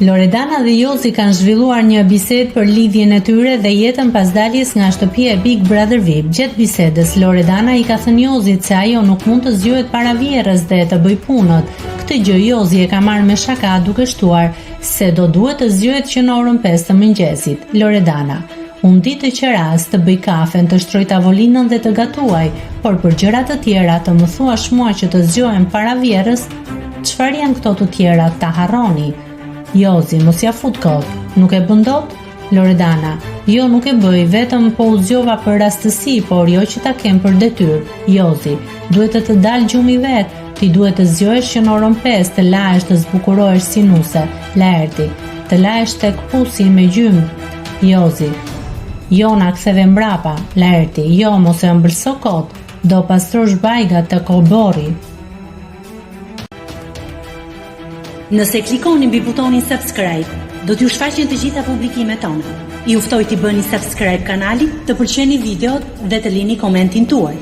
Loredana dhe Jozi kanë zhvilluar një bisedë për lidhjen e tyre dhe jetën pas daljes nga shtëpia e Big Brother VIP. Gjatë bisedës, Loredana i ka thënë Jozit se ajo nuk mund të zgjohet para vjerrës dhe të bëj punët. Këtë gjë Jozi e ka marrë me shaka duke shtuar se do duhet të zgjohet që në orën 5 të mëngjesit. Loredana: unë ditë që rast të bëj kafen, të shtroj tavolinën dhe të gatuaj, por për gjëra të tjera të më thuash mua që të zgjohem para vjerrës, çfarë janë këto të tjera, ta harroni. Jozi: mos ja fut kot, nuk e bën dot? Loredana: jo, nuk e bëj, vetëm po u zgjova për rastësi, por jo që ta kem për detyrë. Jozi: duhet të dalë gjumi vet, ti duhet të zgjohesh që në orën 5 të lahesh të zbukurohesh si nuse. Laerti: të lahesh tek pusi me gjym. Jozi: jo, na ktheve mbrapa. Laerti: jo, mos e ëmbëlso kot, do pastrosh bajgat të koborri. Nëse klikoni mbi butonin subscribe, do t'ju shfaqen të gjitha publikimet tona. Ju ftoj t'i bëni subscribe kanalit, të pëlqeni videot dhe të lini komentin tuaj.